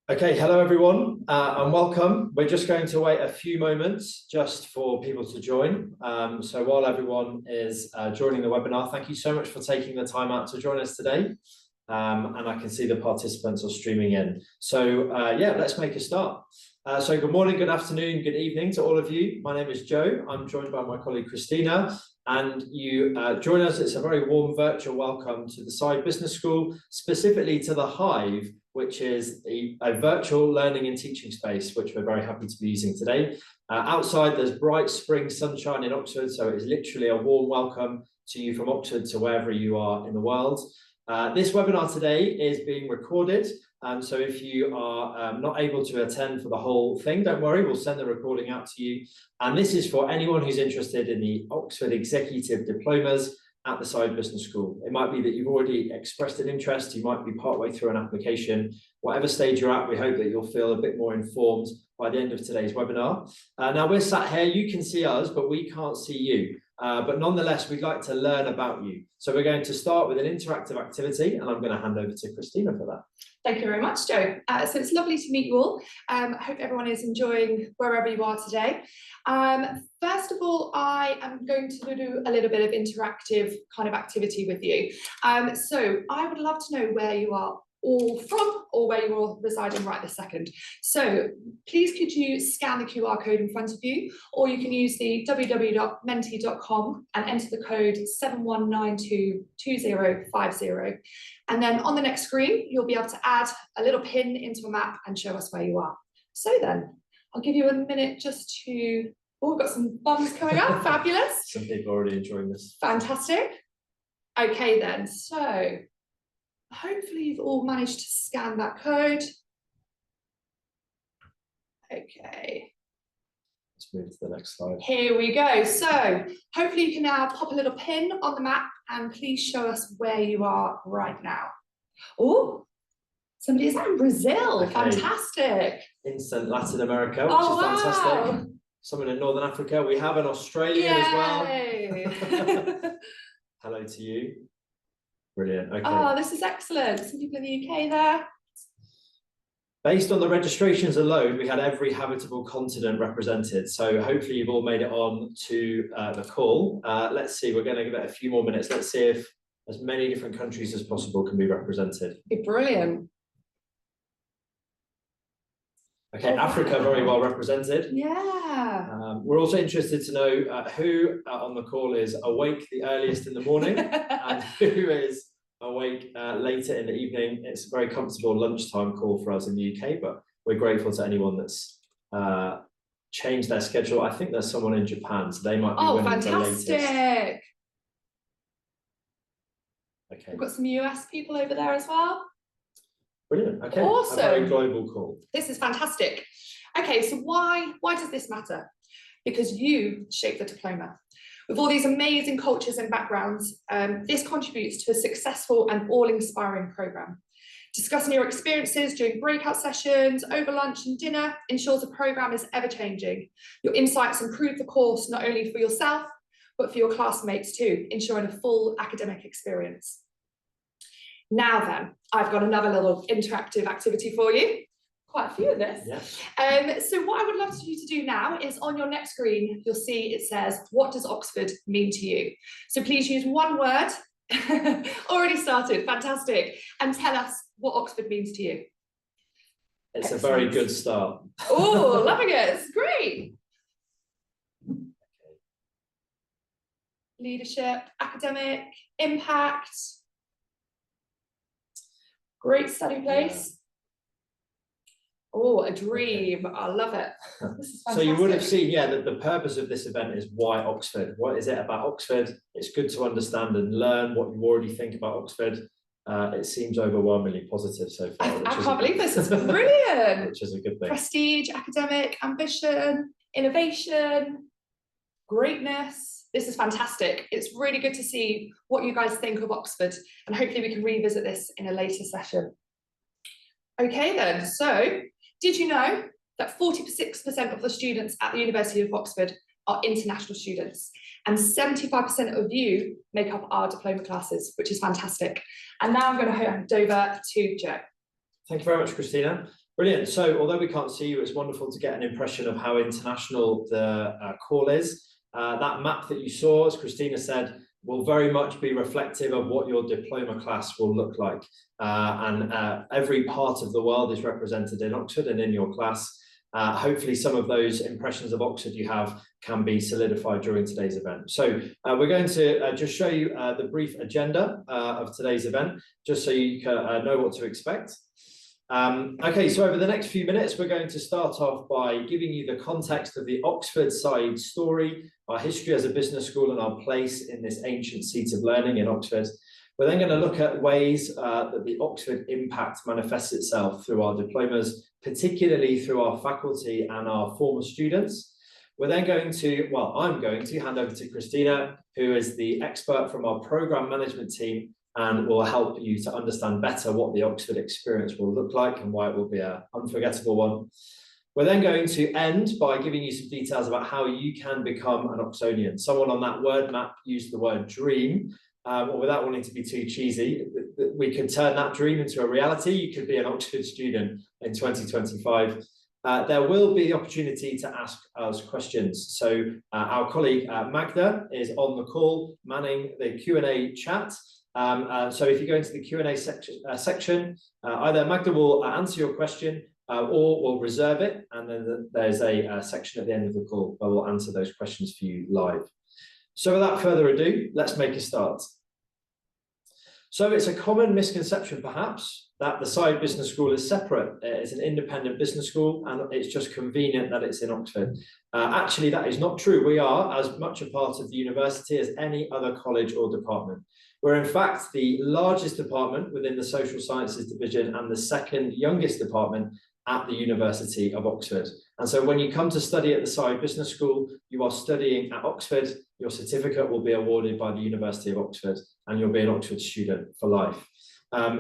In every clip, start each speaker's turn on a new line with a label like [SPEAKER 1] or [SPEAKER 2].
[SPEAKER 1] Okay, hello everyone, and welcome. We're just going to wait a few moments just for people to join. So while everyone is joining the webinar, thank you so much for taking the time out to join us today. And I can see the participants are streaming in. So yeah, let's make a start. So good morning, good afternoon, good evening to all of you. My name is Joe. I'm joined by my colleague Christina, and you join us. It's a very warm virtual welcome to the Side Business School, specifically to the Hive, which is a virtual learning and teaching space, which we're very happy to be using today. Outside, there's bright spring sunshine in Oxford, so it's literally a warm welcome to you from Oxford to wherever you are in the world. This webinar today is being recorded, so if you are not able to attend for the whole thing, don't worry, we'll send the recording out to you. And this is for anyone who's interested in the Oxford Executive Diplomas at the Side Business School. It might be that you've already expressed an interest, you might be partway through an application. Whatever stage you're at, we hope that you'll feel a bit more informed by the end of today's webinar. Now we're sat here, you can see us, but we can't see you. But nonetheless, we'd like to learn about you. So we're going to start with an interactive activity, and I'm going to hand over to Christina for that.
[SPEAKER 2] Thank you very much, Joe. So it's lovely to meet you all. I hope everyone is enjoying wherever you are today. First of all, I am going to do a little bit of interactive kind of activity with you. So I would love to know where you are all from, or where you're all residing right this second. So please could you scan the QR code in front of you, or you can use the www.menti.com and enter the code 71922050. And then on the next screen, you'll be able to add a little pin into a map and show us where you are. So then, I'll give you a minute just to, oh, we've got some bombs coming up, fabulous.
[SPEAKER 1] Some people are already enjoying this.
[SPEAKER 2] Fantastic. Okay then, so hopefully you've all managed to scan that code. Okay.
[SPEAKER 1] Let's move to the next slide.
[SPEAKER 2] Here we go. So hopefully you can now pop a little pin on the map and please show us where you are right now. Oh, somebody is in Brazil. Okay. Fantastic.
[SPEAKER 1] Instant Latin America, which is fantastic. Someone in Northern Africa. We have an Australia as well. Hello to you. Brilliant. Okay.
[SPEAKER 2] Oh, this is excellent. Some people in the UK there.
[SPEAKER 1] Based on the registrations alone, we had every habitable continent represented. So hopefully you've all made it on to the call. Let's see, we're going to give it a few more minutes. Let's see if as many different countries as possible can be represented.
[SPEAKER 2] Brilliant.
[SPEAKER 1] Okay, Africa very well represented.
[SPEAKER 2] Yeah.
[SPEAKER 1] We're also interested to know who on the call is awake the earliest in the morning and who is awake later in the evening. It's a very comfortable lunchtime call for us in the UK, but we're grateful to anyone that's changed their schedule. I think there's someone in Japan, so they might be winning the latest.
[SPEAKER 2] Fantastic.
[SPEAKER 1] Okay.
[SPEAKER 2] We've got some US people over there as well.
[SPEAKER 1] Brilliant. Okay.
[SPEAKER 2] Awesome.
[SPEAKER 1] A very global call.
[SPEAKER 2] This is fantastic. Okay, so why does this matter? Because you shape the diploma. With all these amazing cultures and backgrounds, this contributes to a successful and all-inspiring programme. Discussing your experiences during breakout sessions, over lunch and dinner ensures the programme is ever-changing. Your insights improve the course not only for yourself, but for your classmates too, ensuring a full academic experience. Now then, I've got another little interactive activity for you. Quite a few of this.
[SPEAKER 1] Yeah.
[SPEAKER 2] So what I would love you to do now is on your next screen, you'll see it says, what does Oxford mean to you? So please use one word, already started, fantastic, and tell us what Oxford means to you.
[SPEAKER 1] It's excellent. A very good start.
[SPEAKER 2] Oh, loving it, it's great.
[SPEAKER 1] Okay.
[SPEAKER 2] Leadership, academic, impact, great study place. Yeah. Oh, a dream. Okay. I love it. This is fantastic.
[SPEAKER 1] So you would have seen, yeah, that the purpose of this event is why Oxford? What is it about Oxford? It's good to understand and learn what you already think about Oxford. It seems overwhelmingly positive so far.
[SPEAKER 2] I can't believe this is brilliant.
[SPEAKER 1] Which is a good thing.
[SPEAKER 2] Prestige, academic, ambition, innovation, greatness. This is fantastic. It's really good to see what you guys think of Oxford, and hopefully we can revisit this in a later session. Okay then, so did you know that 46% of the students at the University of Oxford are international students, and 75% of you make up our diploma classes, which is fantastic. And now I'm going to hand over to Joe.
[SPEAKER 1] Thank you very much, Christina. Brilliant. So although we can't see you, it's wonderful to get an impression of how international the call is. That map that you saw, as Christina said, will very much be reflective of what your diploma class will look like. Every part of the world is represented in Oxford and in your class. Hopefully some of those impressions of Oxford you have can be solidified during today's event. So we're going to just show you the brief agenda of today's event, just so you can know what to expect. Okay, so over the next few minutes, we're going to start off by giving you the context of the Oxford side story, our history as a business school and our place in this ancient seat of learning in Oxford. We're then going to look at ways that the Oxford impact manifests itself through our diplomas, particularly through our faculty and our former students. We're then going to, well, I'm going to hand over to Christina, who is the expert from our program management team, and will help you to understand better what the Oxford experience will look like and why it will be an unforgettable one. We're then going to end by giving you some details about how you can become an Oxonian. Someone on that word map used the word dream, or without wanting to be too cheesy, we could turn that dream into a reality. You could be an Oxford student in 2025. There will be the opportunity to ask us questions. So our colleague Magda is on the call manning the Q&A chat. So if you go into the Q&A section, either Magda will answer your question or we'll reserve it, and then there's a section at the end of the call where we'll answer those questions for you live. So without further ado, let's make a start. So it's a common misconception, perhaps, that the Side Business School is separate. It's an independent business school, and it's just convenient that it's in Oxford. Actually, that is not true. We are as much a part of the university as any other college or department. We're in fact the largest department within the Social Sciences division and the second youngest department at the University of Oxford. And so when you come to study at the Side Business School, you are studying at Oxford. Your certificate will be awarded by the University of Oxford, and you'll be an Oxford student for life.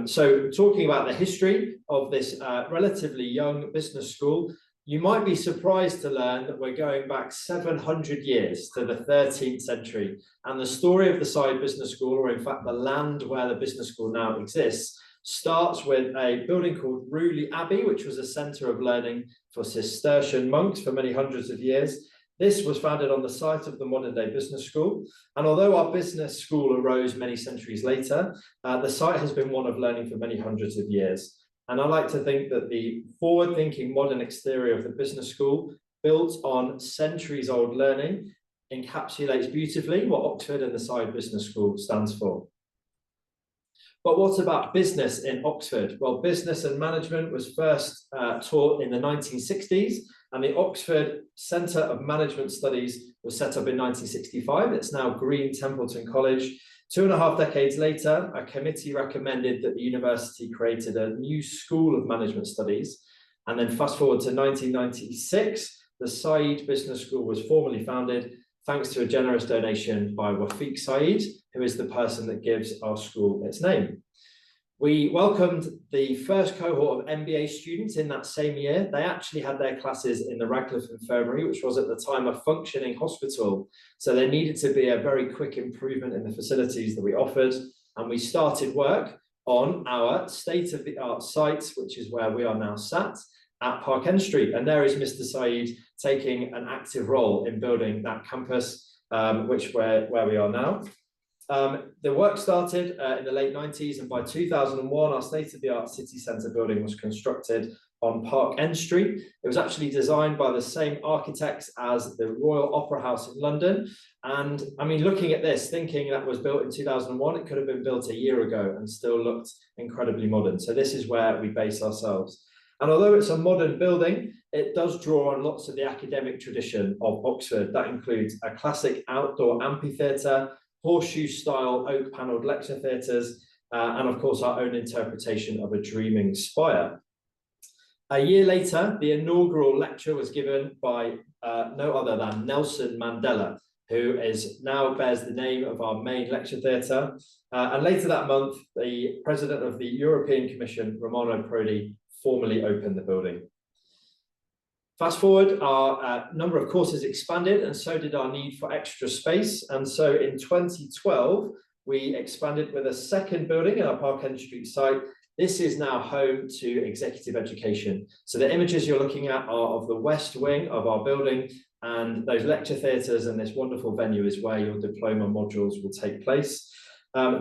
[SPEAKER 1] So talking about the history of this relatively young business school, you might be surprised to learn that we're going back 700 years to the 13th century. And the story of the Side Business School, or in fact the land where the business school now exists, starts with a building called Rewley Abbey, which was a centre of learning for Cistercian monks for many hundreds of years. This was founded on the site of the modern-day business school. And although our business school arose many centuries later, the site has been one of learning for many hundreds of years. And I like to think that the forward-thinking modern exterior of the business school, built on centuries-old learning, encapsulates beautifully what Oxford and the Side Business School stands for. But what about business in Oxford? Well, business and management was first taught in the 1960s, and the Oxford Centre of Management Studies was set up in 1965. It's now Green Templeton College. 2.5 decades later, a committee recommended that the university created a new school of management studies. And then fast forward to 1996, the Side Business School was formally founded thanks to a generous donation by Wafiq Saeed, who is the person that gives our school its name. We welcomed the first cohort of MBA students in that same year. They actually had their classes in the Radcliffe Infirmary, which was at the time a functioning hospital. So there needed to be a very quick improvement in the facilities that we offered. And we started work on our state-of-the-art site, which is where we are now sat at Park End Street. And there is Mr. Saeed taking an active role in building that campus, where we are now. The work started in the late 90s, and by 2001, our state-of-the-art city centre building was constructed on Park End Street. It was actually designed by the same architects as the Royal Opera House in London. And I mean, looking at this, thinking that was built in 2001, it could have been built a year ago and still looked incredibly modern. So this is where we base ourselves. And although it's a modern building, it does draw on lots of the academic tradition of Oxford. That includes a classic outdoor amphitheatre, horseshoe-style oak-panelled lecture theatres, and of course our own interpretation of a dreaming spire. A year later, the inaugural lecture was given by no other than Nelson Mandela, who now bears the name of our main lecture theatre. And later that month, the president of the European Commission, Romano Prodi, formally opened the building. Fast forward, our number of courses expanded, and so did our need for extra space. And so in 2012, we expanded with a second building in our Park End Street site. This is now home to executive education. So the images you're looking at are of the west wing of our building, and those lecture theatres and this wonderful venue is where your diploma modules will take place.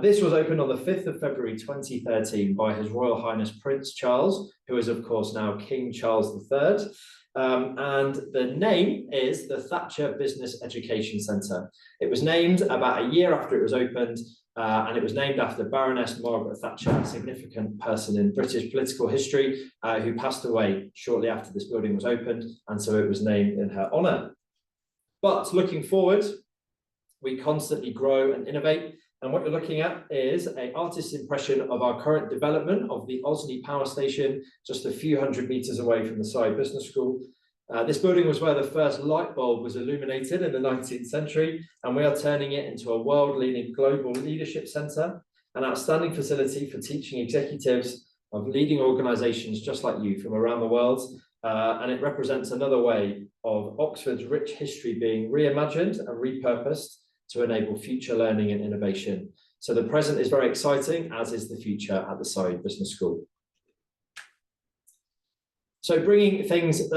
[SPEAKER 1] This was opened on the 5th of February 2013 by His Royal Highness Prince Charles, who is of course now King Charles III. And the name is the Thatcher Business Education Centre. It was named about a year after it was opened, and it was named after Baroness Margaret Thatcher, a significant person in British political history, who passed away shortly after this building was opened, and so it was named in her honour. But looking forward, we constantly grow and innovate. And what you're looking at is an artist's impression of our current development of the Oxonian power station, just a few hundred metres away from the Surrey Business School. This building was where the first light bulb was illuminated in the 19th century, and we are turning it into a world-leading global leadership centre, an outstanding facility for teaching executives of leading organisations just like you from around the world. And it represents another way of Oxford's rich history being reimagined and repurposed to enable future learning and innovation. So the present is very exciting, as is the future at the Surrey Business School. So bringing things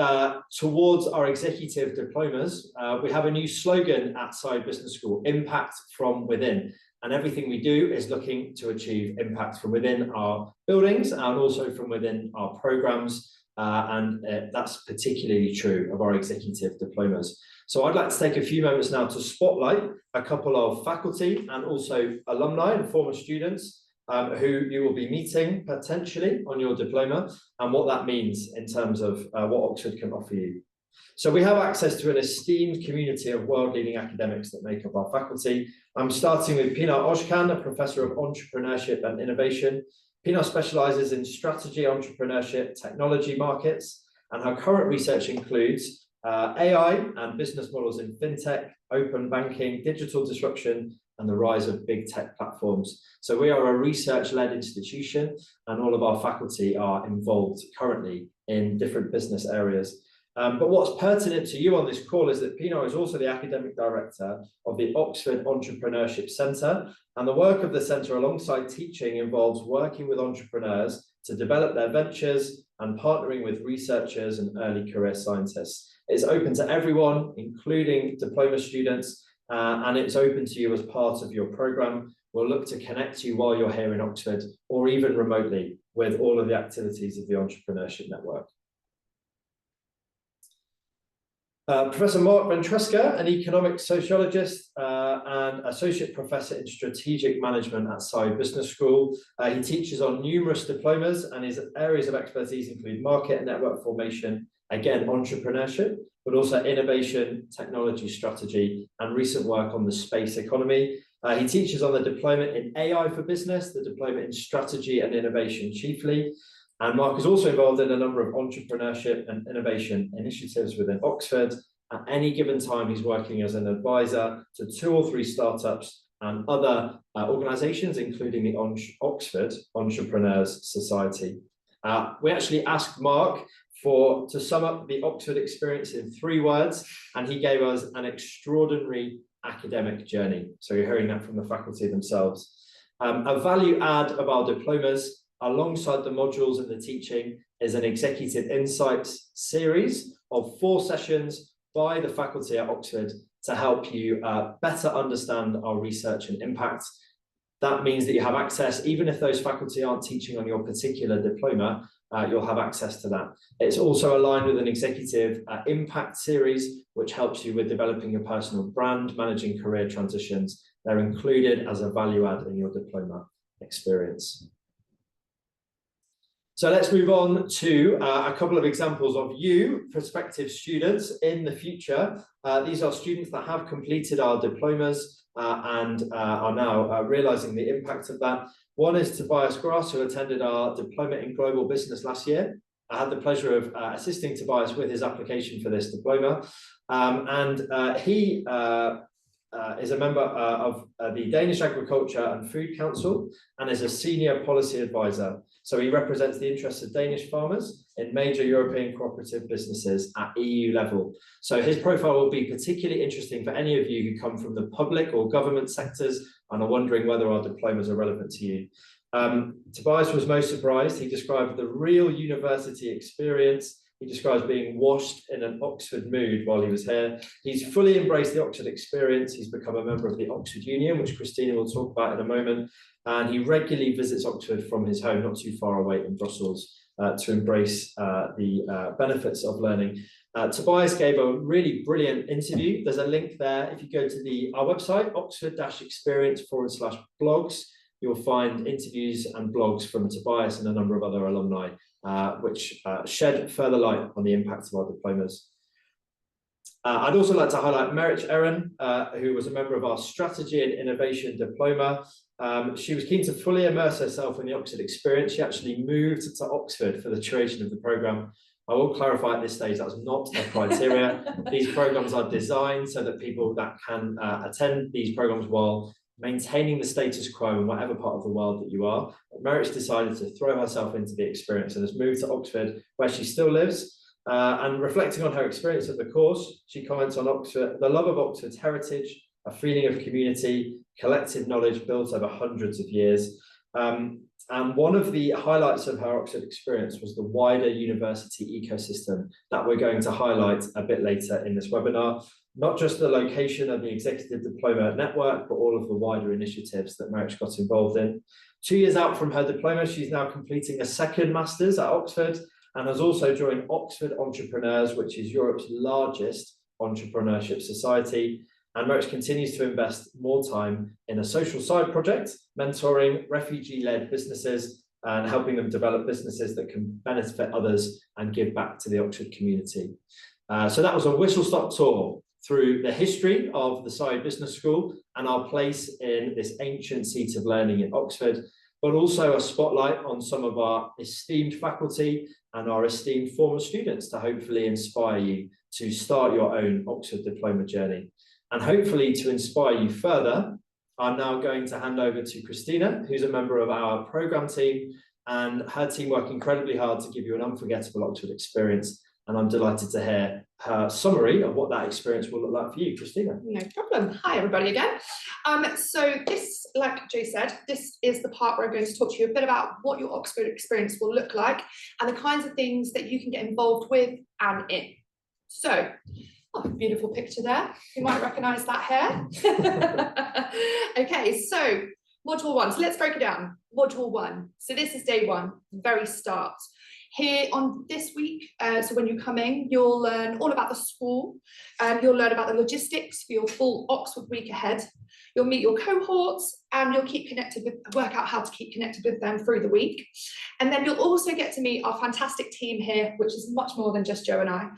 [SPEAKER 1] towards our executive diplomas, we have a new slogan at Surrey Business School: impact from within. And everything we do is looking to achieve impact from within our buildings and also from within our programs. That's particularly true of our executive diplomas. So I'd like to take a few moments now to spotlight a couple of faculty and also alumni and former students who you will be meeting potentially on your diploma, and what that means in terms of what Oxford can offer you. So we have access to an esteemed community of world-leading academics that make up our faculty. I'm starting with Pinar Ozkan, a professor of entrepreneurship and innovation. Pinar specialises in strategy, entrepreneurship, technology markets, and her current research includes AI and business models in fintech, open banking, digital disruption, and the rise of big tech platforms. So we are a research-led institution, and all of our faculty are involved currently in different business areas. But what's pertinent to you on this call is that Pinar is also the academic director of the Oxford Entrepreneurship Centre, and the work of the centre alongside teaching involves working with entrepreneurs to develop their ventures and partnering with researchers and early career scientists. It's open to everyone, including diploma students, and it's open to you as part of your programme. We'll look to connect you while you're here in Oxford, or even remotely, with all of the activities of the Entrepreneurship Network. Professor Mark Ventresca, an economic sociologist and associate professor in strategic management at Surrey Business School. He teaches on numerous diplomas, and his areas of expertise include market and network formation, again, entrepreneurship, but also innovation, technology strategy, and recent work on the space economy. He teaches on the diploma in AI for business, the diploma in strategy and innovation chiefly. And Mark is also involved in a number of entrepreneurship and innovation initiatives within Oxford. At any given time, he's working as an advisor to 2 or 3 startups and other organisations, including the Oxford Entrepreneurs Society. We actually asked Mark to sum up the Oxford experience in 3 words, and he gave us an extraordinary academic journey. So you're hearing that from the faculty themselves. A value add of our diplomas, alongside the modules and the teaching, is an Executive Insights series of 4 sessions by the faculty at Oxford to help you better understand our research and impact. That means that you have access, even if those faculty aren't teaching on your particular diploma, you'll have access to that. It's also aligned with an Executive Impact series, which helps you with developing your personal brand, managing career transitions. They're included as a value add in your diploma experience. So let's move on to a couple of examples of you, prospective students in the future. These are students that have completed our diplomas and are now realising the impact of that. One is Tobias Grass, who attended our diploma in global business last year. I had the pleasure of assisting Tobias with his application for this diploma. He is a member of the Danish Agriculture and Food Council and is a senior policy advisor. So he represents the interests of Danish farmers in major European cooperative businesses at EU level. So his profile will be particularly interesting for any of you who come from the public or government sectors and are wondering whether our diplomas are relevant to you. Tobias was most surprised. He described the real university experience. He describes being washed in an Oxford mood while he was here. He's fully embraced the Oxford experience. He's become a member of the Oxonian, which Christina will talk about in a moment. And he regularly visits Oxford from his home, not too far away in Brussels, to embrace the benefits of learning. Tobias gave a really brilliant interview. There's a link there. If you go to our website, oxford-experience/blogs, you'll find interviews and blogs from Tobias and a number of other alumni, which shed further light on the impact of our diplomas. I'd also like to highlight Merit Erin, who was a member of our Strategy and Innovation Diploma. She was keen to fully immerse herself in the Oxford experience. She actually moved to Oxford for the duration of the programme. I will clarify at this stage that's not a criteria. These programmes are designed so that people that can attend these programmes while maintaining the status quo in whatever part of the world that you are. Merit's decided to throw herself into the experience and has moved to Oxford, where she still lives. And reflecting on her experience of the course, she comments on Oxford, the love of Oxford's heritage, a feeling of community, collective knowledge built over hundreds of years. And one of the highlights of her Oxford experience was the wider university ecosystem that we're going to highlight a bit later in this webinar. Not just the location of the Executive Diploma network, but all of the wider initiatives that Merit got involved in. 2 years out from her diploma, she's now completing a second master's at Oxford and has also joined Oxford Entrepreneurs, which is Europe's largest entrepreneurship society. And Merit continues to invest more time in a social side project, mentoring refugee-led businesses and helping them develop businesses that can benefit others and give back to the Oxford community. So that was a whistle-stop tour through the history of the Saïd Business School and our place in this ancient seat of learning in Oxford, but also a spotlight on some of our esteemed faculty and our esteemed former students to hopefully inspire you to start your own Oxford diploma journey. And hopefully to inspire you further, I'm now going to hand over to Christina, who's a member of our programme team, and her team work incredibly hard to give you an unforgettable Oxford experience. And I'm delighted to hear her summary of what that experience will look like for you, Christina.
[SPEAKER 2] No problem. Hi, everybody again. So this, like Joe said, this is the part where I'm going to talk to you a bit about what your Oxford experience will look like and the kinds of things that you can get involved with and in. So, beautiful picture there. You might recognise that hair. Okay, so module 1. So let's break it down. Module 1. So this is day 1, the very start. Here on this week, so when you come in, you'll learn all about the school. You'll learn about the logistics for your full Oxford week ahead. You'll meet your cohorts and you'll work out how to keep connected with them through the week. And then you'll also get to meet our fantastic team here, which is much more than just Joe and I,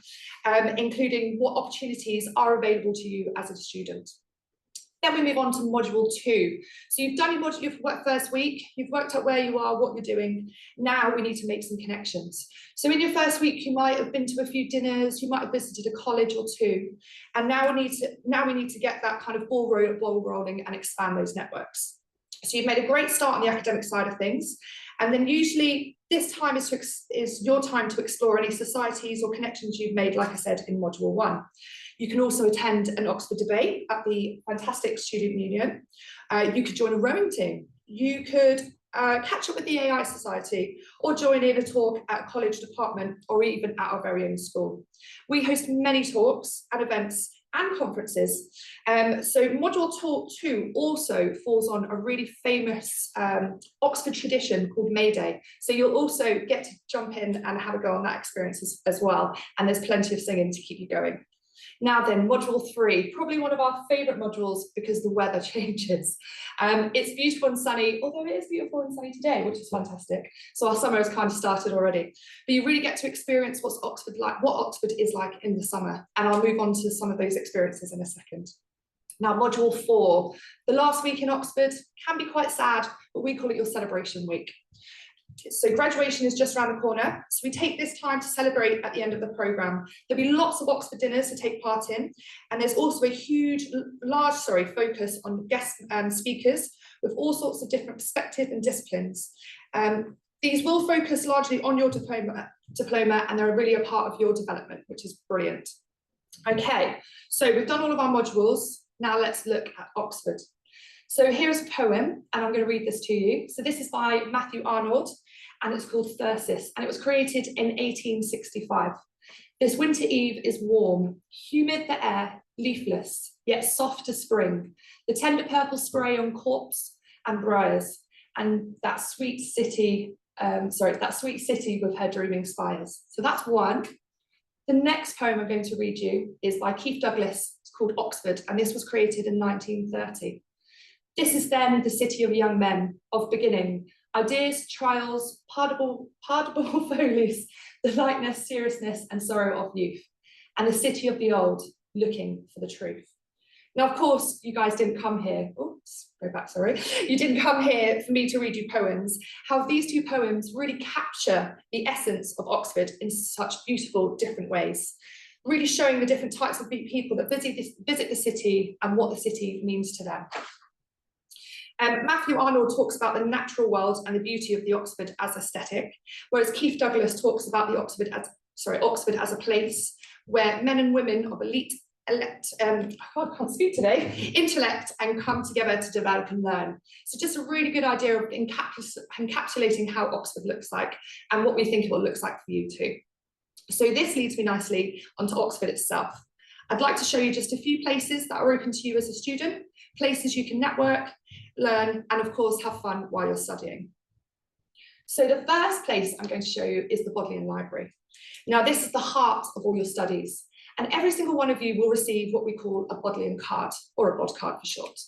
[SPEAKER 2] including what opportunities are available to you as a student. Then we move on to module 2. So you've done your module, you've worked first week, you've worked out where you are, what you're doing. Now we need to make some connections. So in your first week, you might have been to a few dinners, you might have visited a college or two. And now we need to get that kind of ball rolling and expand those networks. So you've made a great start on the academic side of things. And then usually this time is your time to explore any societies or connections you've made, like I said, in module 1. You can also attend an Oxford debate at the fantastic Student Union. You could join a rowing team. You could catch up with the AI Society or join in a talk at a college department or even at our very own school. We host many talks and events and conferences. So module 2 also falls on a really famous Oxford tradition called May Day. So you'll also get to jump in and have a go on that experience as well. And there's plenty of singing to keep you going. Now then, module 3, probably one of our favourite modules because the weather changes. It's beautiful and sunny, although it is beautiful and sunny today, which is fantastic. So our summer has kind of started already. But you really get to experience what Oxford is like in the summer. And I'll move on to some of those experiences in a second. Now, module 4, the last week in Oxford can be quite sad, but we call it your celebration week. So graduation is just around the corner. So we take this time to celebrate at the end of the programme. There'll be lots of Oxford dinners to take part in. And there's also a large focus on guest speakers with all sorts of different perspectives and disciplines. These will focus largely on your diploma, and they're really a part of your development, which is brilliant. Okay, so we've done all of our modules. Now let's look at Oxford. So here's a poem, and I'm going to read this to you. So this is by Matthew Arnold, and it's called Thyrsis, and it was created in 1865. This winter eve is warm, humid the air, leafless, yet soft as spring. The tender purple spray on corpse and briars, and that sweet city with her dreaming spires. So that's one. The next poem I'm going to read you is by Keith Douglas. It's called Oxford, and this was created in 1930. This is then the city of young men, of beginning, ideas, trials, pardonable follies, the lightness, seriousness, and sorrow of youth, and the city of the old, looking for the truth. Now, of course, you guys didn't come here. Oops, go back, sorry. You didn't come here for me to read you poems. However, these two poems really capture the essence of Oxford in such beautiful, different ways, really showing the different types of people that visit the city and what the city means to them. Matthew Arnold talks about the natural world and the beauty of the Oxford as aesthetic, whereas Keith Douglas talks about the Oxford as a place where men and women of intellect and come together to develop and learn. So just a really good idea of encapsulating how Oxford looks like and what we think it will look like for you too. So this leads me nicely onto Oxford itself. I'd like to show you just a few places that are open to you as a student, places you can network, learn, and of course have fun while you're studying. So the first place I'm going to show you is the Bodleian Library. Now this is the heart of all your studies, and every single one of you will receive what we call a Bodleian card, or a bod card for short.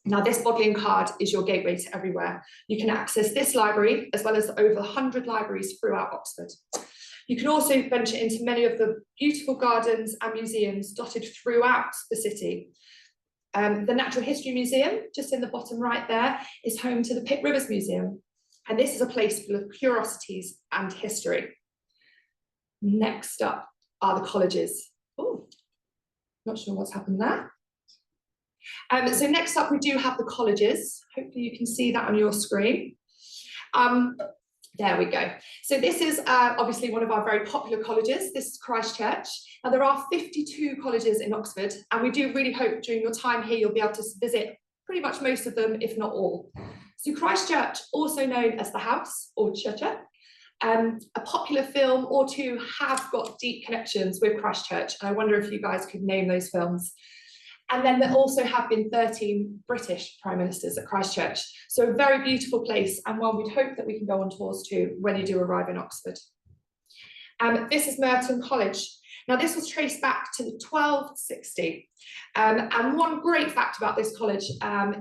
[SPEAKER 2] Now this Bodleian card is your gateway to everywhere. You can access this library as well as over 100 libraries throughout Oxford. You can also venture into many of the beautiful gardens and museums dotted throughout the city. The Natural History Museum, just in the bottom right there, is home to the Pitt Rivers Museum. And this is a place full of curiosities and history. Next up are the colleges. Oh, not sure what's happened there. So next up, we do have the colleges. Hopefully you can see that on your screen. There we go. So this is obviously one of our very popular colleges. This is Christ Church. Now there are 52 colleges in Oxford, and we do really hope during your time here you'll be able to visit pretty much most of them, if not all. So Christ Church, also known as the House or Church, a popular film or two have got deep connections with Christ Church, and I wonder if you guys could name those films. And then there also have been 13 British Prime Ministers at Christ Church. So a very beautiful place, and one we'd hope that we can go on tours to when you do arrive in Oxford. This is Merton College. Now this was traced back to 1260. And one great fact about this college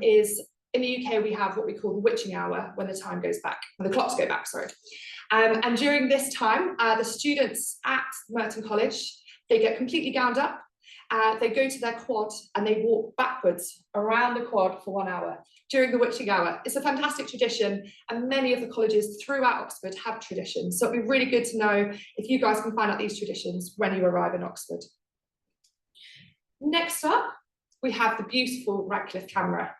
[SPEAKER 2] is in the UK we have what we call the witching hour, when the time goes back, when the clocks go back, sorry. And during this time, the students at Merton College, they get completely gowned up. They go to their quad and they walk backwards around the quad for 1 hour during the witching hour. It's a fantastic tradition, and many of the colleges throughout Oxford have traditions. So it'd be really good to know if you guys can find out these traditions when you arrive in Oxford. Next up, we have the beautiful Radcliffe camera.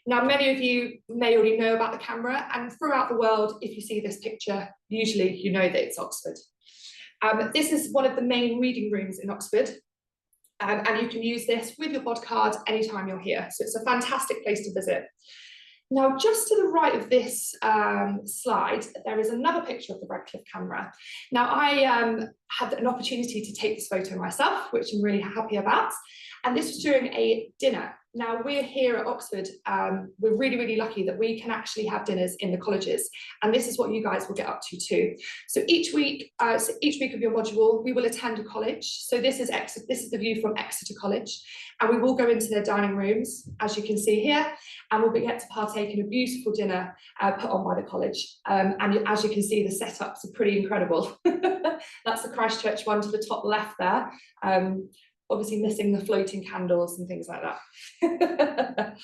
[SPEAKER 2] Now, many of you may already know about the camera, and throughout the world, if you see this picture, usually you know that it's Oxford. This is one of the main reading rooms in Oxford. And you can use this with your bod card anytime you're here. So it's a fantastic place to visit. Now, just to the right of this slide, there is another picture of the Radcliffe camera. Now, I had an opportunity to take this photo myself, which I'm really happy about. And this was during a dinner. Now, we're here at Oxford. We're really, really lucky that we can actually have dinners in the colleges. And this is what you guys will get up to too. So each week of your module, we will attend a college. So this is the view from Exeter College. And we will go into their dining rooms, as you can see here, and we'll get to partake in a beautiful dinner put on by the college. And as you can see, the setups are pretty incredible. That's the Christ Church one to the top left there. obviously missing the floating candles and things like that.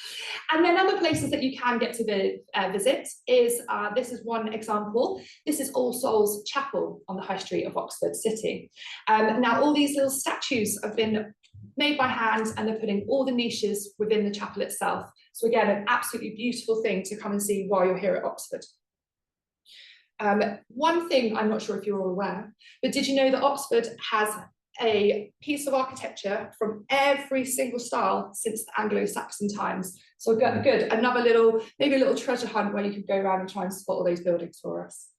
[SPEAKER 2] And then other places that you can get to visit is, this is one example. This is All Souls Chapel on the High Street of Oxford City. Now all these little statues have been made by hand, and they're putting all the niches within the chapel itself. So again, an absolutely beautiful thing to come and see while you're here at Oxford. One thing, I'm not sure if you're all aware, but did you know that Oxford has a piece of architecture from every single style since the Anglo-Saxon times? So good, another little, maybe a little treasure hunt where you could go around and try and spot all those buildings for us.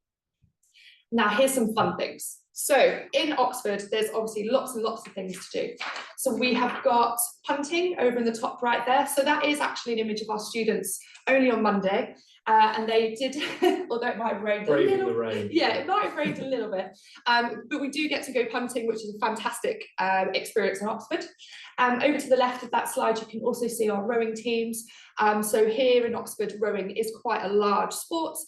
[SPEAKER 2] Now, here's some fun things. So in Oxford, there's obviously lots and lots of things to do. So we have got punting over in the top right there. So that is actually an image of our students only on Monday. And they did, although it might have rained a little, yeah, it might have rained a little bit. But we do get to go punting, which is a fantastic experience in Oxford. Over to the left of that slide, you can also see our rowing teams. So here in Oxford, rowing is quite a large sport.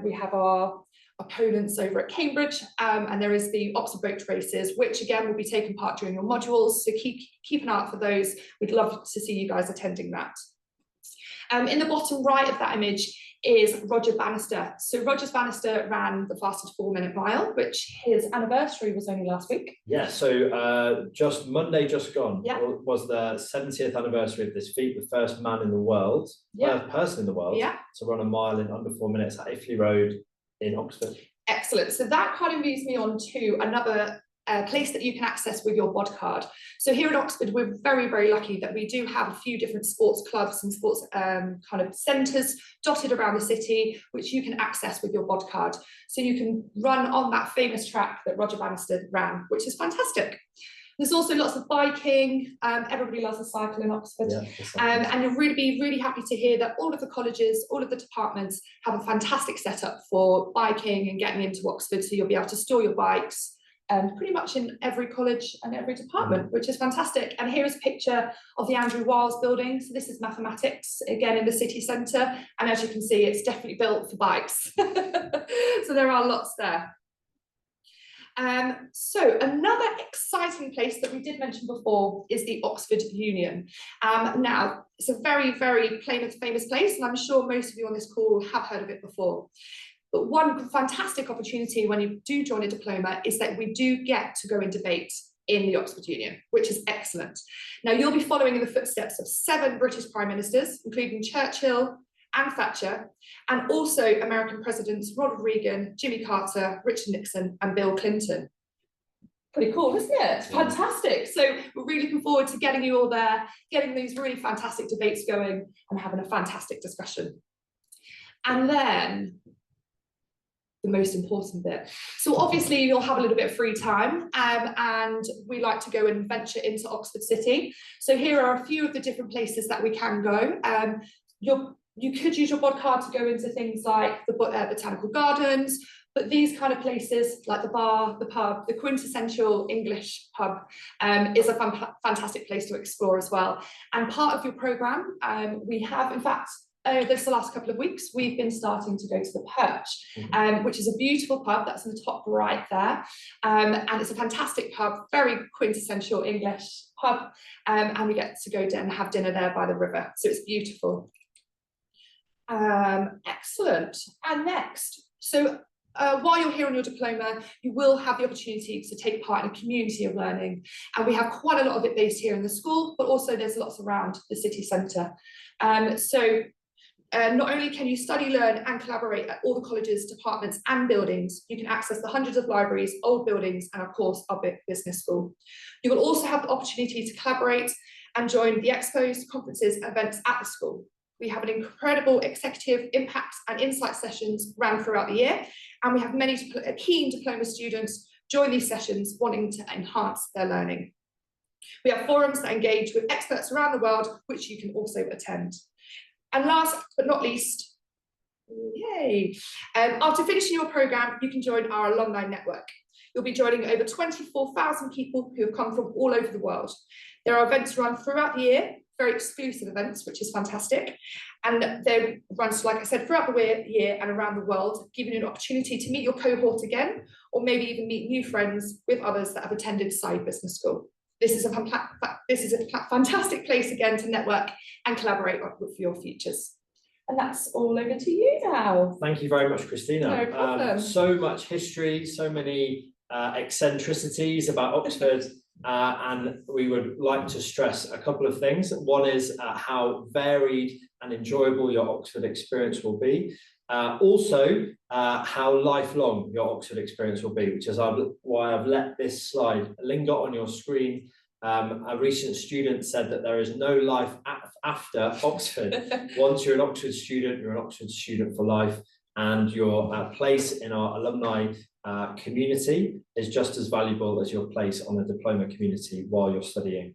[SPEAKER 2] We have our opponents over at Cambridge, and there is the Oxford boat races, which again will be taking part during your modules, so keep an eye out for those. We'd love to see you guys attending that. In the bottom right of that image is Roger Bannister. So Roger Bannister ran the fastest 4-minute mile, which his anniversary was only last week.
[SPEAKER 1] Yeah, so just Monday just gone,
[SPEAKER 2] yeah,
[SPEAKER 1] was the 70th anniversary of this feat, the first man in the world, first person in the world to run a mile in under 4 minutes at Iffley Road in Oxford.
[SPEAKER 2] Excellent. So that kind of moves me on to another place that you can access with your bod card. So here at Oxford, we're very, very lucky that we do have a few different sports clubs and sports kind of centres dotted around the city, which you can access with your bod card. So you can run on that famous track that Roger Bannister ran, which is fantastic. There's also lots of biking. Everybody loves a cycle in Oxford. Yeah, and you'll be really happy to hear that all of the colleges, all of the departments have a fantastic setup for biking and getting into Oxford. So you'll be able to store your bikes pretty much in every college and every department, which is fantastic. And here is a picture of the Andrew Wiles building. So this is mathematics, again in the city centre. And as you can see, it's definitely built for bikes. So there are lots there. So another exciting place that we did mention before is the Oxford Union. Now, it's a very, very famous place, and I'm sure most of you on this call have heard of it before. But one fantastic opportunity when you do join a diploma is that we do get to go and debate in the Oxford Union, which is excellent. Now, you'll be following in the footsteps of 7 British Prime Ministers, including Churchill and Thatcher, and also American Presidents Ronald Reagan, Jimmy Carter, Richard Nixon, and Bill Clinton. Pretty cool, isn't it? It's fantastic. So we're really looking forward to getting you all there, getting these really fantastic debates going and having a fantastic discussion. And then the most important bit. So obviously you'll have a little bit of free time and we like to go and venture into Oxford City. So here are a few of the different places that we can go. You could use your bod card to go into things like the Botanical Gardens, but these kind of places like the bar, the pub, the quintessential English pub is a fantastic place to explore as well. And part of your programme, we have, in fact, this the last couple of weeks, we've been starting to go to the Perch, which is a beautiful pub that's in the top right there. And it's a fantastic pub, very quintessential English pub. And we get to go down and have dinner there by the river. So it's beautiful. Excellent. And next, so while you're here on your diploma, you will have the opportunity to take part in a community of learning. And we have quite a lot of it based here in the school, but also there's lots around the city centre. Not only can you study, learn and collaborate at all the colleges, departments and buildings, you can access the hundreds of libraries, old buildings and of course our business school. You will also have the opportunity to collaborate and join the expos, conferences, events at the school. We have an incredible executive impact and insight sessions ran throughout the year, and we have many keen diploma students join these sessions wanting to enhance their learning. We have forums that engage with experts around the world, which you can also attend. And last but not least, yay, after finishing your programme, you can join our alumni network. You'll be joining over 24,000 people who have come from all over the world. There are events run throughout the year, very exclusive events, which is fantastic. And they run, like I said, throughout the year and around the world, giving you an opportunity to meet your cohort again, or maybe even meet new friends with others that have attended Side Business School. This is a fantastic place again to network and collaborate with your futures. And that's all over to you now.
[SPEAKER 1] Thank you very much, Christina.
[SPEAKER 2] No problem.
[SPEAKER 1] So much history, so many eccentricities about Oxford, and we would like to stress a couple of things. One is how varied and enjoyable your Oxford experience will be. Also, how lifelong your Oxford experience will be, which is why I've let this slide linger on your screen. A recent student said that there is no life after Oxford. Once you're an Oxford student, you're an Oxford student for life, and your place in our alumni community is just as valuable as your place on the diploma community while you're studying.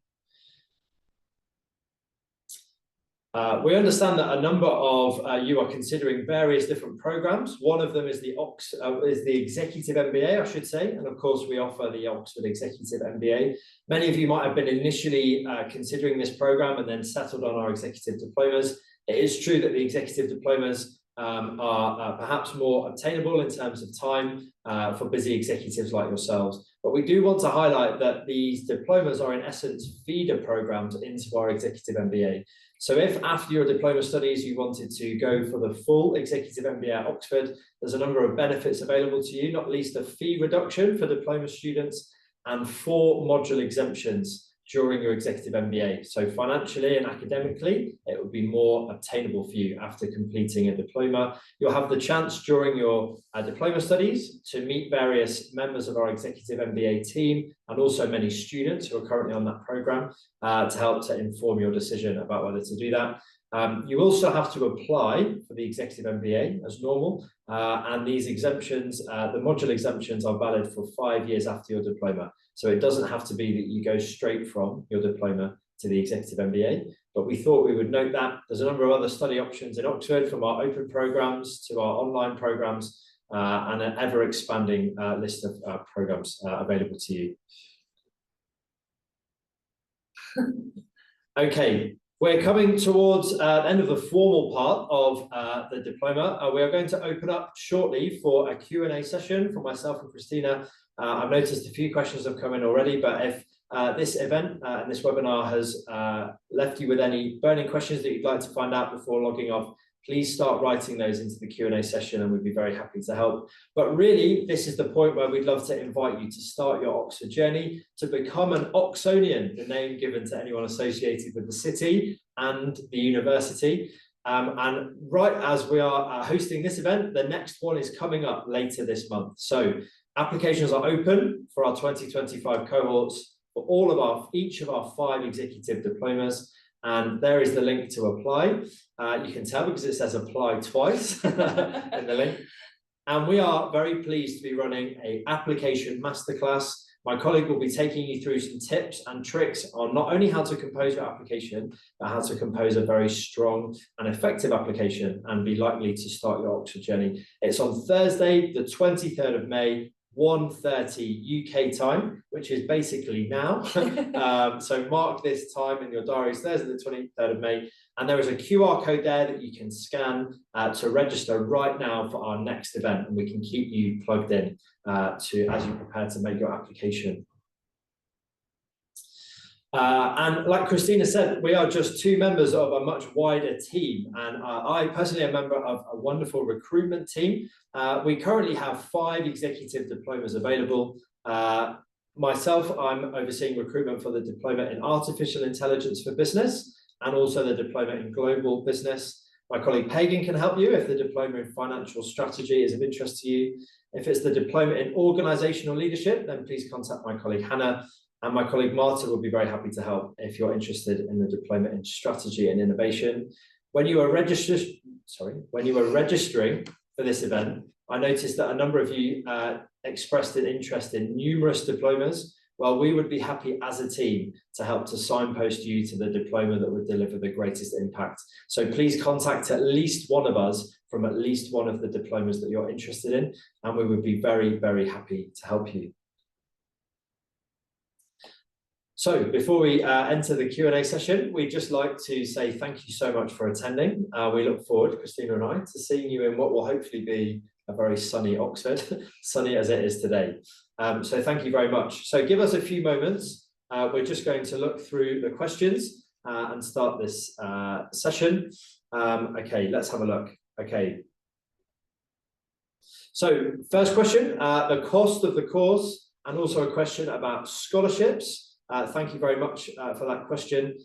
[SPEAKER 1] We understand that a number of you are considering various different programs. One of them is the Executive MBA, I should say, and of course we offer the Oxford Executive MBA. Many of you might have been initially considering this program and then settled on our Executive Diplomas. It is true that the Executive Diplomas are perhaps more obtainable in terms of time for busy executives like yourselves. But we do want to highlight that these diplomas are in essence feeder programs into our Executive MBA. So if after your diploma studies you wanted to go for the full Executive MBA at Oxford, there's a number of benefits available to you, not least a fee reduction for diploma students and 4 module exemptions during your Executive MBA. So financially and academically, it would be more obtainable for you after completing a diploma. You'll have the chance during your diploma studies to meet various members of our Executive MBA team and also many students who are currently on that program to help to inform your decision about whether to do that. You also have to apply for the Executive MBA as normal, and these exemptions, the module exemptions, are valid for 5 years after your diploma. So it doesn't have to be that you go straight from your diploma to the Executive MBA, but we thought we would note that there's a number of other study options in Oxford, from our open programs to our online programs, and an ever-expanding list of programs available to you. Okay. We're coming towards the end of the formal part of the diploma. We are going to open up shortly for a Q&A session for myself and Christina. I've noticed a few questions have come in already, but if this event and this webinar has left you with any burning questions that you'd like to find out before logging off, please start writing those into the Q&A session and we'd be very happy to help. But really, this is the point where we'd love to invite you to start your Oxford journey, to become an Oxonian, the name given to anyone associated with the city and the university. And right as we are hosting this event, the next one is coming up later this month. So applications are open for our 2025 cohorts for each of our 5 executive diplomas. And there is the link to apply. You can tell because it says apply twice in the link. And we are very pleased to be running an application masterclass. My colleague will be taking you through some tips and tricks on not only how to compose your application, but how to compose a very strong and effective application and be likely to start your Oxford journey. It's on Thursday, the 23rd of May, 1:30 UK time, which is basically now. So mark this time in your diaries, Thursday the 23rd of May, and there is a QR code there that you can scan to register right now for our next event, and we can keep you plugged in as you prepare to make your application. And like Christina said, we are just 2 members of a much wider team, and I personally am a member of a wonderful recruitment team. We currently have 5 executive diplomas available. Myself, I'm overseeing recruitment for the diploma in artificial intelligence for business and also the diploma in global business. My colleague Pagan can help you if the diploma in financial strategy is of interest to you. If it's the diploma in organizational leadership, then please contact my colleague Hannah. And my colleague Marta will be very happy to help if you're interested in the diploma in strategy and innovation. When you are registering for this event, I noticed that a number of you expressed an interest in numerous diplomas. Well, we would be happy as a team to help to signpost you to the diploma that would deliver the greatest impact. So please contact at least one of us from at least one of the diplomas that you're interested in, and we would be very, very happy to help you. So before we enter the Q&A session, we'd just like to say thank you so much for attending. We look forward, Christina and I, to seeing you in what will hopefully be a very sunny Oxford, sunny as it is today. So thank you very much. So give us a few moments we're just going to look through the questions and start this session. Okay, let's have a look. Okay. So first question, the cost of the course, and also a question about scholarships. Thank you very much for that question.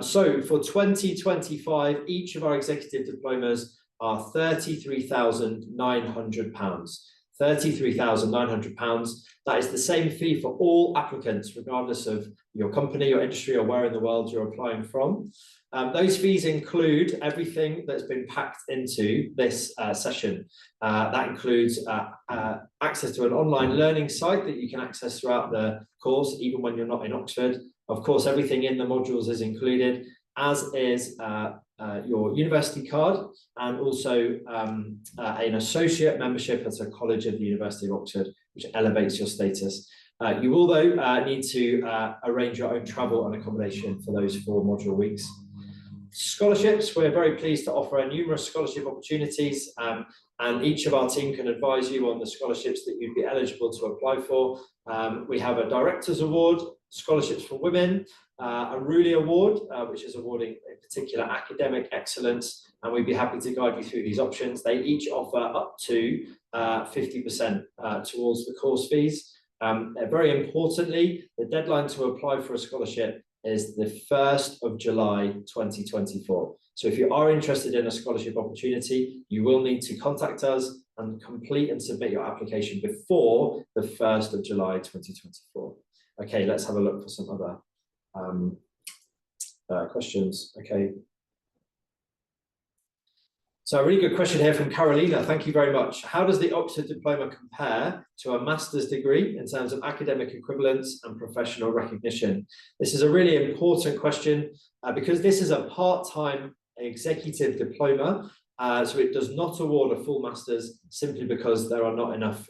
[SPEAKER 1] So for 2025, each of our executive diplomas are £33,900. £33,900. That is the same fee for all applicants, regardless of your company, your industry, or where in the world you're applying from. Those fees include everything that's been packed into this session. That includes access to an online learning site that you can access throughout the course, even when you're not in Oxford. Of course, everything in the modules is included, as is your university card, and also an associate membership at a college of the University of Oxford, which elevates your status. You will, though, need to arrange your own travel and accommodation for those 4 module weeks. Scholarships, we're very pleased to offer numerous scholarship opportunities, and each of our team can advise you on the scholarships that you'd be eligible to apply for. We have a Directors Award, Scholarships for Women, a Ruley Award, which is awarding in particular academic excellence, and we'd be happy to guide you through these options. They each offer up to 50% towards the course fees. Very importantly, the deadline to apply for a scholarship is the 1st of July 2024. So if you are interested in a scholarship opportunity, you will need to contact us and complete and submit your application before the 1st of July 2024. Okay, let's have a look for some other questions. Okay. So a really good question here from Carolina. Thank you very much. How does the Oxford Diploma compare to a master's degree in terms of academic equivalence and professional recognition? This is a really important question because this is a part-time executive diploma. So it does not award a full master's simply because there are not enough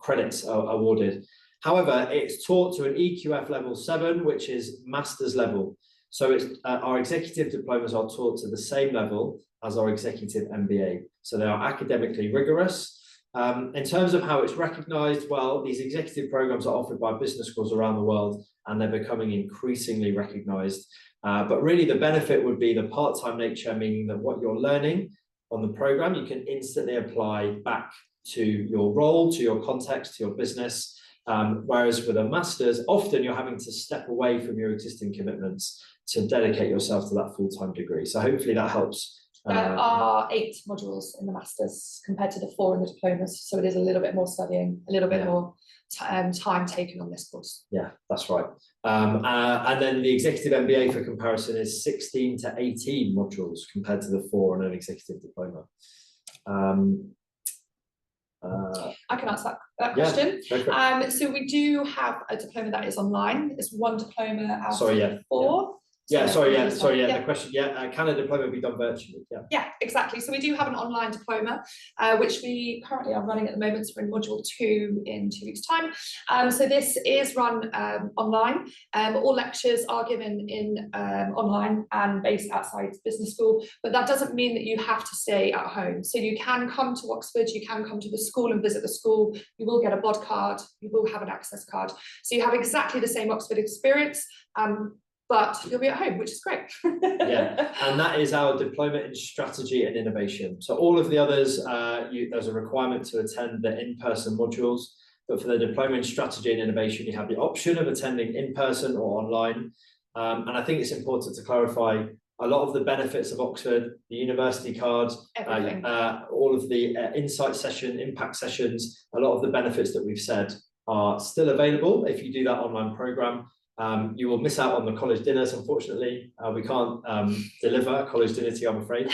[SPEAKER 1] credits awarded. However, it's taught to an EQF level 7, which is master's level. So our executive diplomas are taught to the same level as our executive MBA. So they are academically rigorous. In terms of how it's recognised, well, these executive programmes are offered by business schools around the world, and they're becoming increasingly recognised. But really the benefit would be the part-time nature, meaning that what you're learning on the programme, you can instantly apply back to your role, to your context, to your business. Whereas with a master's, often you're having to step away from your existing commitments to dedicate yourself to that full-time degree. So hopefully that helps.
[SPEAKER 2] There are 8 modules in the Masters compared to the 4 in the diplomas, so it is a little bit more studying, a little bit more time taken on this course. Yeah,
[SPEAKER 1] that's right. And then the Executive MBA, for comparison, is 16 to 18 modules compared to the 4 on an Executive Diploma.
[SPEAKER 2] I can answer that question. Yeah, so we do have a diploma that is online. It's 1 diploma out of 4.
[SPEAKER 1] The question, can a diploma be done virtually?
[SPEAKER 2] Yeah, exactly. So we do have an online diploma, which we currently are running at the moment. So we're in module 2 in 2 weeks' time. So this is run online. All lectures are given in online and based outside business school, but that doesn't mean that you have to stay at home. So you can come to Oxford, you can come to the school and visit the school. You will get a bod card, you will have an access card. So you have exactly the same Oxford experience. But you'll be at home, which is great.
[SPEAKER 1] Yeah, and that is our diploma in strategy and innovation. So all of the others, there's a requirement to attend the in-person modules, but for the diploma in strategy and innovation, you have the option of attending in person or online. And I think it's important to clarify a lot of the benefits of Oxford, the university cards, all of the insight session, impact sessions, a lot of the benefits that we've said are still available if you do that online program. You will miss out on the college dinners, unfortunately. We can't deliver a college dinner to you, I'm afraid.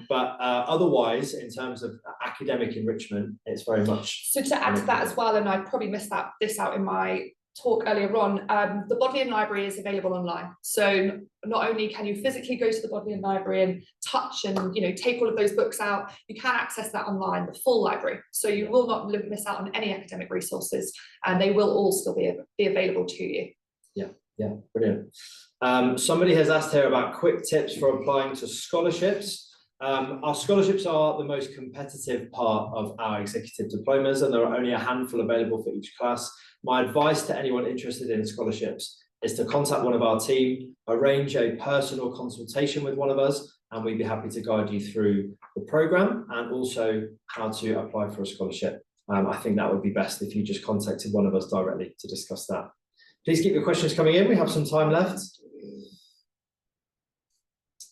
[SPEAKER 1] But otherwise, in terms of academic enrichment, it's very much...
[SPEAKER 2] So to add to that as well, and I probably missed this out in my talk earlier on, the Bodleian Library is available online. So not only can you physically go to the Bodleian Library and touch and take all of those books out, you can access that online, the full library. So you will not miss out on any academic resources, and they will all still be available to you.
[SPEAKER 1] Yeah, brilliant. Somebody has asked here about quick tips for applying to scholarships. Our scholarships are the most competitive part of our executive diplomas, and there are only a handful available for each class. My advice to anyone interested in scholarships is to contact one of our team, arrange a personal consultation with one of us, and we'd be happy to guide you through the programme and also how to apply for a scholarship. I think that would be best if you just contacted one of us directly to discuss that. Please keep your questions coming in. We have some time left.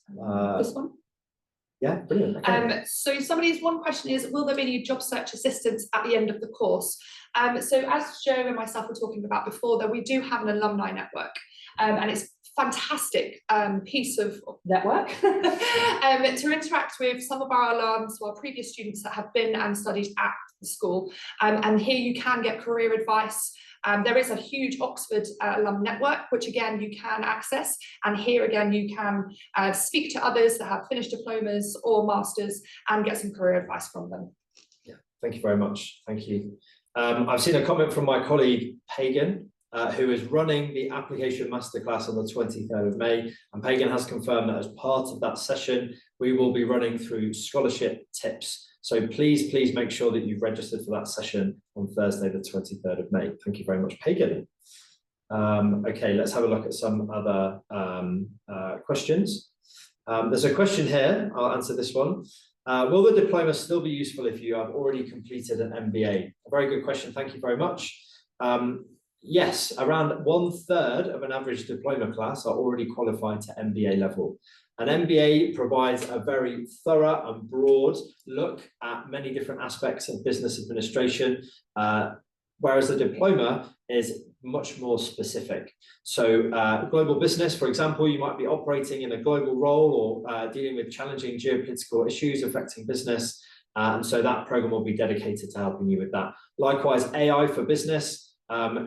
[SPEAKER 2] This one?
[SPEAKER 1] Yeah, brilliant. Okay.
[SPEAKER 2] So one question is, will there be any job search assistance at the end of the course? So as Joe and myself were talking about before, that we do have an alumni network, and it's fantastic piece of network to interact with some of our alums or our previous students that have been and studied at the school, and here you can get career advice. There is a huge Oxford alum network, which again you can access, and here again you can speak to others that have finished diplomas or masters and get some career advice from them.
[SPEAKER 1] Yeah, thank you very much. Thank you. I've seen a comment from my colleague Pagan, who is running the application masterclass on the 23rd of May, and Pagan has confirmed that as part of that session we will be running through scholarship tips. So please make sure that you've registered for that session on Thursday, the 23rd of May. Thank you very much, Pagan. Okay, let's have a look at some other questions. There's a question here, I'll answer this one. Will the diploma still be useful if you have already completed an MBA? A very good question, thank you very much. Yes, around 1/3 of an average diploma class are already qualified to MBA level. An MBA provides a very thorough and broad look at many different aspects of business administration, whereas the diploma is much more specific. So global business, for example, you might be operating in a global role or dealing with challenging geopolitical issues affecting business. And so that program will be dedicated to helping you with that. Likewise, AI for business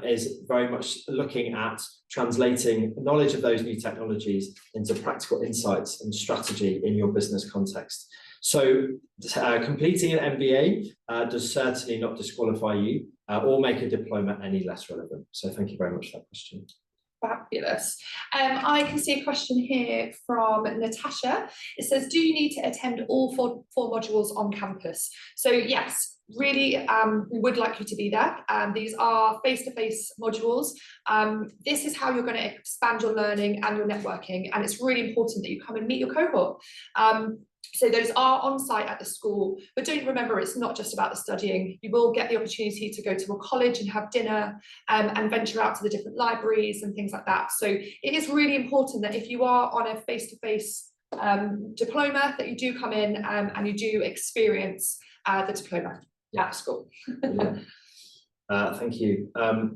[SPEAKER 1] is very much looking at translating knowledge of those new technologies into practical insights and strategy in your business context. So completing an MBA does certainly not disqualify you or make a diploma any less relevant. So thank you very much for that question.
[SPEAKER 2] Fabulous. I can see a question here from Natasha. It says, do you need to attend all four modules on campus? So yes, really, we would like you to be there. These are face-to-face modules. This is how you're going to expand your learning and your networking, and it's really important that you come and meet your cohort. So those are on site at the school, but don't remember, it's not just about the studying. You will get the opportunity to go to a college and have dinner and venture out to the different libraries and things like that. So it is really important that if you are on a face-to-face diploma, that you do come in and you do experience the diploma at school.
[SPEAKER 1] Thank you.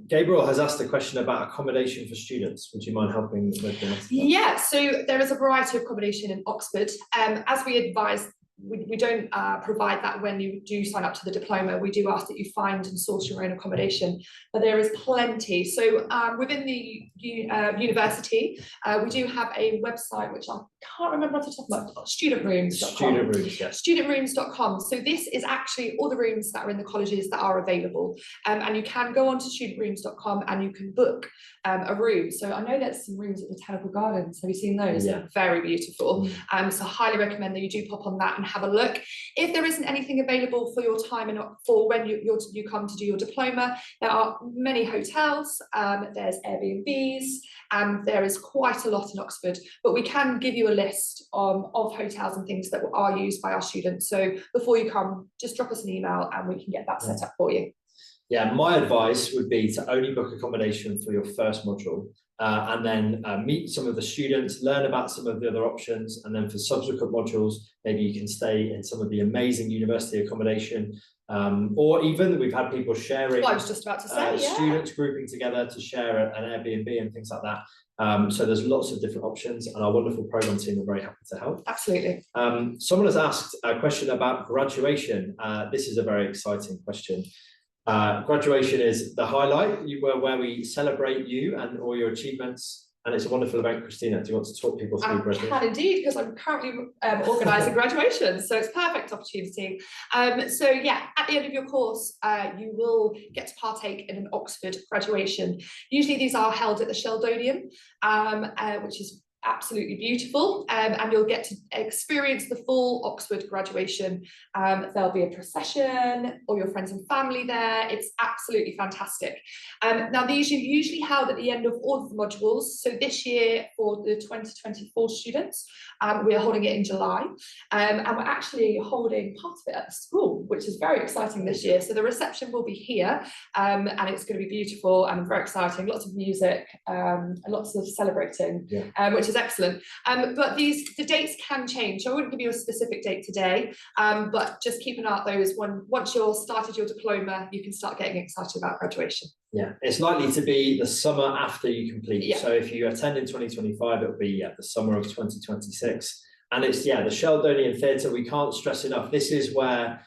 [SPEAKER 1] Gabriel has asked a question about accommodation for students. Would you mind helping with that?
[SPEAKER 2] Yeah, so there is a variety of accommodation in Oxford. As we advise, we don't provide that when you do sign up to the diploma. We do ask that you find and source your own accommodation, but there is plenty. So within the university, we do have a website, which I can't remember off the top of my head, studentrooms.com.
[SPEAKER 1] Student rooms, yes.
[SPEAKER 2] Studentrooms.com. So this is actually all the rooms that are in the colleges that are available. And you can go on to studentrooms.com and you can book a room. So I know there's some rooms at the Botanical Gardens. Have you seen those?
[SPEAKER 1] Yeah.
[SPEAKER 2] They're very beautiful. So I highly recommend that you do pop on that and have a look. If there isn't anything available for your time and for when you come to do your diploma, there are many hotels, there's Airbnbs, and there is quite a lot in Oxford, but we can give you a list of hotels and things that are used by our students. So before you come, just drop us an email and we can get that set up for you.
[SPEAKER 1] Yeah, my advice would be to only book accommodation for your first module and then meet some of the students, learn about some of the other options, and then for subsequent modules, maybe you can stay in some of the amazing university accommodation, or even we've had people sharing,
[SPEAKER 2] well, I was just about to say,
[SPEAKER 1] students grouping together to share an Airbnb and things like that. So there's lots of different options, and our wonderful program team are very happy to help.
[SPEAKER 2] Absolutely.
[SPEAKER 1] Someone has asked a question about graduation. This is a very exciting question. Graduation is the highlight where we celebrate you and all your achievements, and it's a wonderful event. Christina, do you want to talk people through graduation?
[SPEAKER 2] I can indeed, because I'm currently organising graduation, so it's a perfect opportunity. So yeah, at the end of your course, you will get to partake in an Oxford graduation. Usually these are held at the Sheldonian, which is absolutely beautiful, and you'll get to experience the full Oxford graduation. There'll be a procession, all your friends and family there. It's absolutely fantastic. Now, these are usually held at the end of all of the modules. So this year, for the 2024 students, we are holding it in July, and we're actually holding part of it at the school, which is very exciting this year. So the reception will be here, and it's going to be beautiful and very exciting. Lots of music, and lots of celebrating, which is excellent. But the dates can change. So I wouldn't give you a specific date today, but just keep an eye on those. Once you're started your diploma, you can start getting excited about graduation.
[SPEAKER 1] Yeah, it's likely to be the summer after you complete. Yeah. So if you attend in 2025, it'll be the summer of 2026. And it's, the Sheldonian Theatre. We can't stress enough. This is where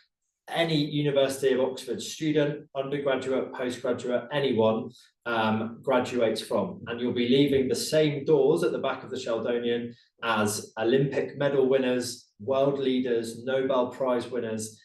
[SPEAKER 1] any University of Oxford student, undergraduate, postgraduate, anyone graduates from. And you'll be leaving the same doors at the back of the Sheldonian as Olympic medal winners, world leaders, Nobel Prize winners,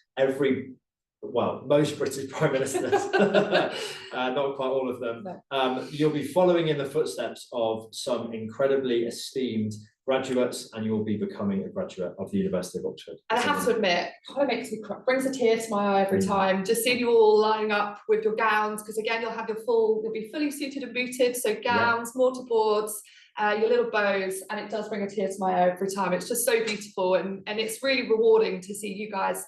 [SPEAKER 1] most British Prime Ministers, not quite all of them. No. You'll be following in the footsteps of some incredibly esteemed graduates, and you'll be becoming a graduate of the University of Oxford. And
[SPEAKER 2] I have to admit, it kind of makes me cry, brings a tear to my eye every time, just seeing you all lining up with your gowns, because again, you'll be fully suited and booted, so gowns, mortarboards, your little bows, and it does bring a tear to my eye every time. It's just so beautiful, and it's really rewarding to see you guys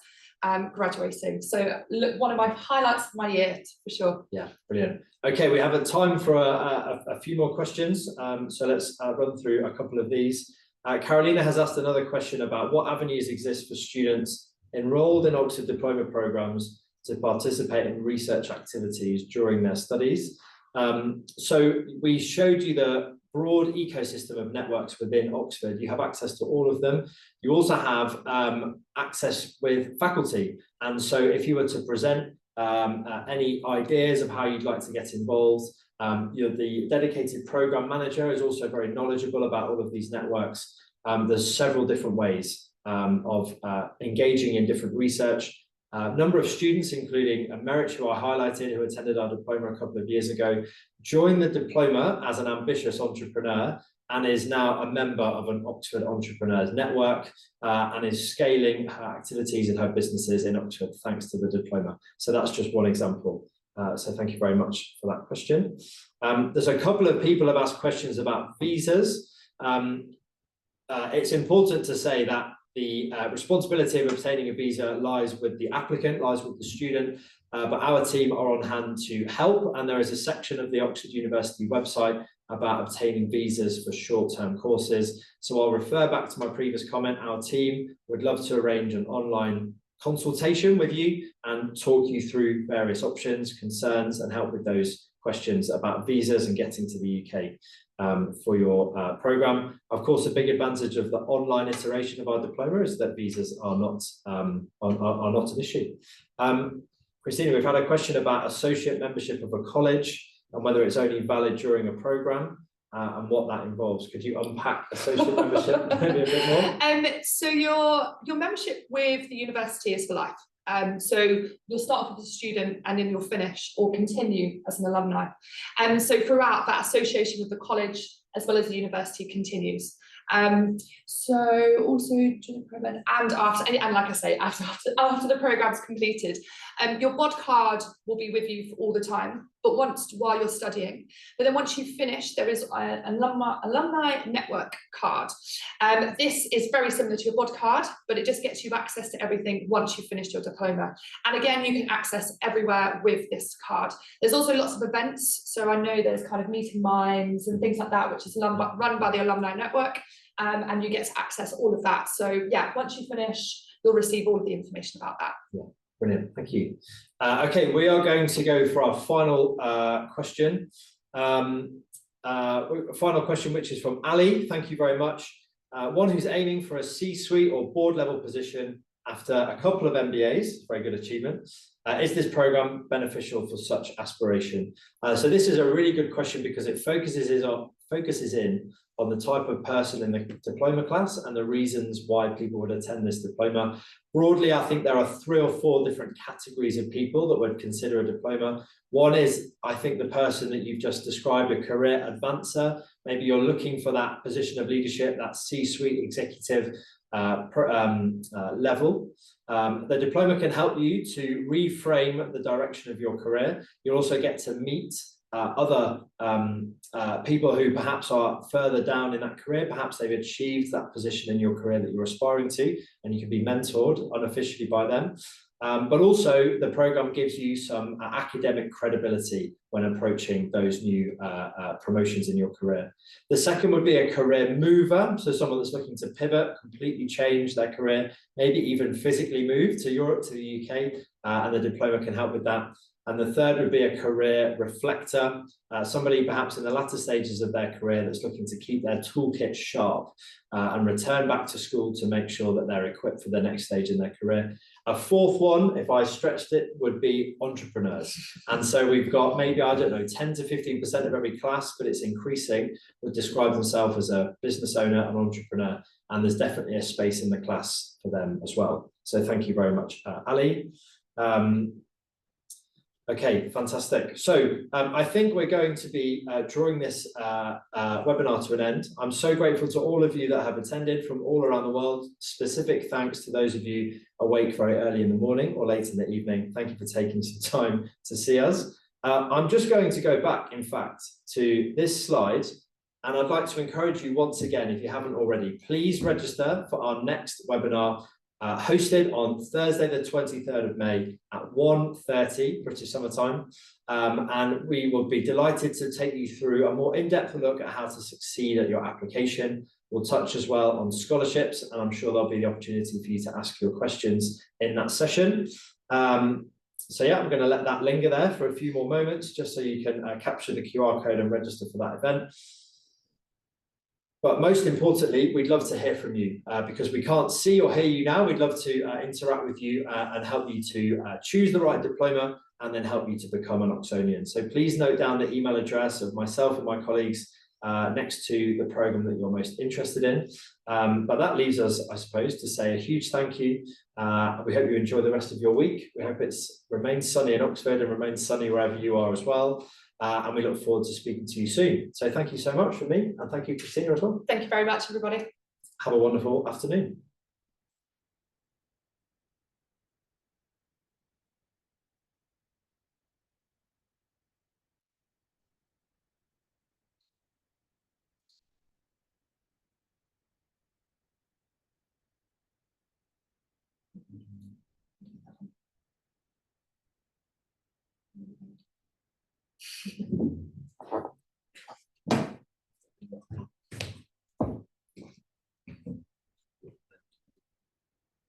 [SPEAKER 2] graduating. So look, one of my highlights of my year for sure.
[SPEAKER 1] Yeah, brilliant. Okay, we have a time for a few more questions, so let's run through a couple of these. Carolina has asked another question about what avenues exist for students enrolled in Oxford diploma programs to participate in research activities during their studies. So we showed you the broad ecosystem of networks within Oxford. You have access to all of them. You also have access with faculty. And so if you were to present any ideas of how you'd like to get involved, the dedicated program manager is also very knowledgeable about all of these networks. There's several different ways of engaging in different research. Number of students, including Merit, who I highlighted, who attended our diploma a couple of years ago, joined the diploma as an ambitious entrepreneur and is now a member of an Oxford Entrepreneurs Network and is scaling her activities and her businesses in Oxford thanks to the diploma. So that's just one example. So thank you very much for that question. There's a couple of people have asked questions about visas. It's important to say that the responsibility of obtaining a visa lies with the applicant, lies with the student, but our team are on hand to help, and there is a section of the Oxford University website about obtaining visas for short-term courses. So I'll refer back to my previous comment. Our team would love to arrange an online consultation with you and talk you through various options, concerns, and help with those questions about visas and getting to the UK. For your program. Of course, a big advantage of the online iteration of our diploma is that visas are not an issue. Christina, we've had a question about associate membership of a college and whether it's only valid during a program and what that involves. Could you unpack associate membership maybe a bit more?
[SPEAKER 2] So your membership with the university is for life. So you'll start off as a student and then you'll finish or continue as an alumni. And so throughout, that association with the college as well as the university continues. So also and after, and like I say, after the program's completed, your bod card will be with you for all the time, but while you're studying. But then once you finish, there is an alumni network card. This is very similar to your bod card, but it just gets you access to everything once you've finished your diploma. And again, you can access everywhere with this card. There's also lots of events. So I know there's kind of meeting minds and things like that, which is run by the alumni network. And you get to access all of that. So yeah, once you finish, you'll receive all of the information about that.
[SPEAKER 1] Yeah, brilliant, thank you. Okay, we are going to go for our final question. Final question, which is from Ali. Thank you very much. One who's aiming for a C-suite or board level position after a couple of MBAs, very good achievement, is this program beneficial for such aspiration? So this is a really good question because it focuses in on the type of person in the diploma class and the reasons why people would attend this diploma. Broadly, I think there are 3 or 4 different categories of people that would consider a diploma. One is, I think, the person that you've just described, a career advancer. Maybe you're looking for that position of leadership, that C-suite executive level. The diploma can help you to reframe the direction of your career. You'll also get to meet other people who perhaps are further down in that career. Perhaps they've achieved that position in your career that you're aspiring to, and you can be mentored unofficially by them. But also the program gives you some academic credibility when approaching those new promotions in your career. The second would be a career mover, so someone that's looking to pivot, completely change their career, maybe even physically move to Europe, to the UK, and the diploma can help with that. And the third would be a career reflector, somebody perhaps in the latter stages of their career that's looking to keep their toolkit sharp and return back to school to make sure that they're equipped for the next stage in their career. A fourth one, if I stretched it, would be entrepreneurs. And so we've got maybe, I don't know, 10 to 15% of every class, but it's increasing, would describe themselves as a business owner and entrepreneur. And there's definitely a space in the class for them as well. So thank you very much, Ali. Okay, fantastic. So I think we're going to be drawing this webinar to an end. I'm so grateful to all of you that have attended from all around the world. Specific thanks to those of you awake very early in the morning or late in the evening. Thank you for taking some time to see us. I'm just going to go back, in fact, to this slide. And I'd like to encourage you once again, if you haven't already, please register for our next webinar hosted on Thursday, the 23rd of May at 1:30 British Summer Time. And we will be delighted to take you through a more in-depth look at how to succeed at your application. We'll touch as well on scholarships, and I'm sure there'll be the opportunity for you to ask your questions in that session. So yeah, I'm going to let that linger there for a few more moments, just so you can capture the QR code and register for that event. But most importantly, we'd love to hear from you because we can't see or hear you now. We'd love to interact with you and help you to choose the right diploma and then help you to become an Oxonian. So please note down the email address of myself and my colleagues next to the program that you're most interested in. But that leaves us, I suppose, to say a huge thank you. We hope you enjoy the rest of your week. We hope it's remains sunny in Oxford and remains sunny wherever you are as well. And we look forward to speaking to you soon. So thank you so much from me, and thank you, Christina, as well.
[SPEAKER 2] Thank you very much, everybody.
[SPEAKER 1] Have a wonderful afternoon.